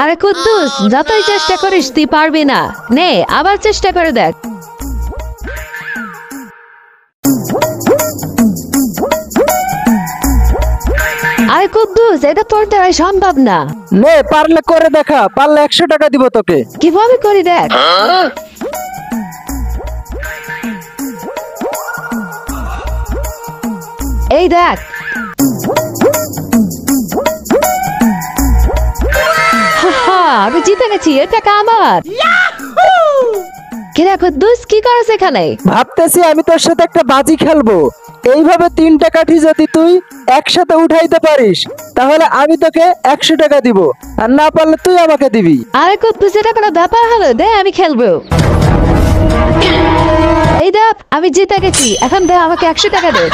আরে কুদ্দুস, যতই চেষ্টা করিস তুই পারবি না। নে আবার চেষ্টা করে দেখ। আরে কুদ্দুস, এটা তোর দ্বারা সম্ভব না। নে পারলে করে দেখা, পারলে 100 টাকা দিব তোকে। কিভাবে করি দেখ। এই দেখ। আমি জিতে গেছি, এ টাকা আমার। কিরে কুদ্দুস, কি করছ এখানে? ভাবতেছি আমি তোর সাথে একটা বাজি খেলবো। এইভাবে 3টা কাঠি যদি তুই একসাথে উঠাইতে পারিস তাহলে আমি তোকে 100 টাকা দিব, আর না পারলে তুই আমাকে দিবি। আরে কুদ্দুস, এটা কোনো ব্যাপার হলো? দে আমি খেলবো। এই দেখ, আমি জিতে গেছি। এখন দে আমাকে 100 টাকা দে।